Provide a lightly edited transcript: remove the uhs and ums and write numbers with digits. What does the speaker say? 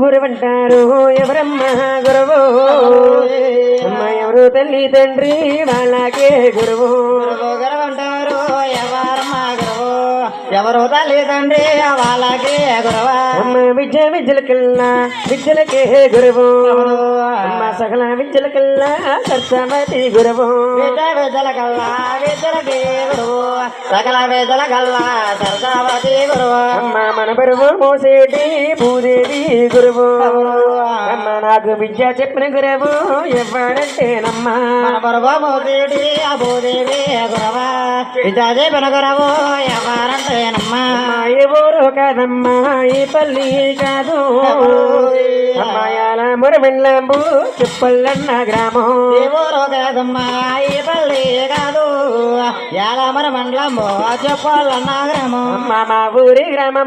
గురువంటారు ఎవరమ్మా గురువు అమ్మ ఎవరు తల్లి తండ్రి వాళ్ళకే గురువు గురువంటారు ఎవరమ్మా గురువు ఎవరు తల్లి తండ్రి వాళ్ళకే గురువా అమ్మ విద్యలకల్లా విద్యలకే గురువు అమ్మ సకల విద్యలకల్లా సరస్వతి గురువు విద్యలకల్లా విద్యలకే గురువు సకల విద్యలకల్లా సరస్వతి గురువు అమ్మ మన బరువు మోసేటి భూదేవి గురువు అమ్మ నాకు విద్య చెప్పిన గురువు ఎవడంటేనమ్మా మన బరువు మోసేటి భూదేవి గురువా విద్య చెప్పిన గురువు ఎవరంటేనమ్మా ఏ ఊరు కాదమ్మా ఈ పల్లి కాదు అమ్మాయాల మురమిళ్ళంబు చెప్పల్లన్న గ్రామం ఏ ఊరు కాదమ్మా ఈ పల్లి కాదు యాల మన మండలము చెప్పాలన్న గ్రామం మా ఊరి గ్రామం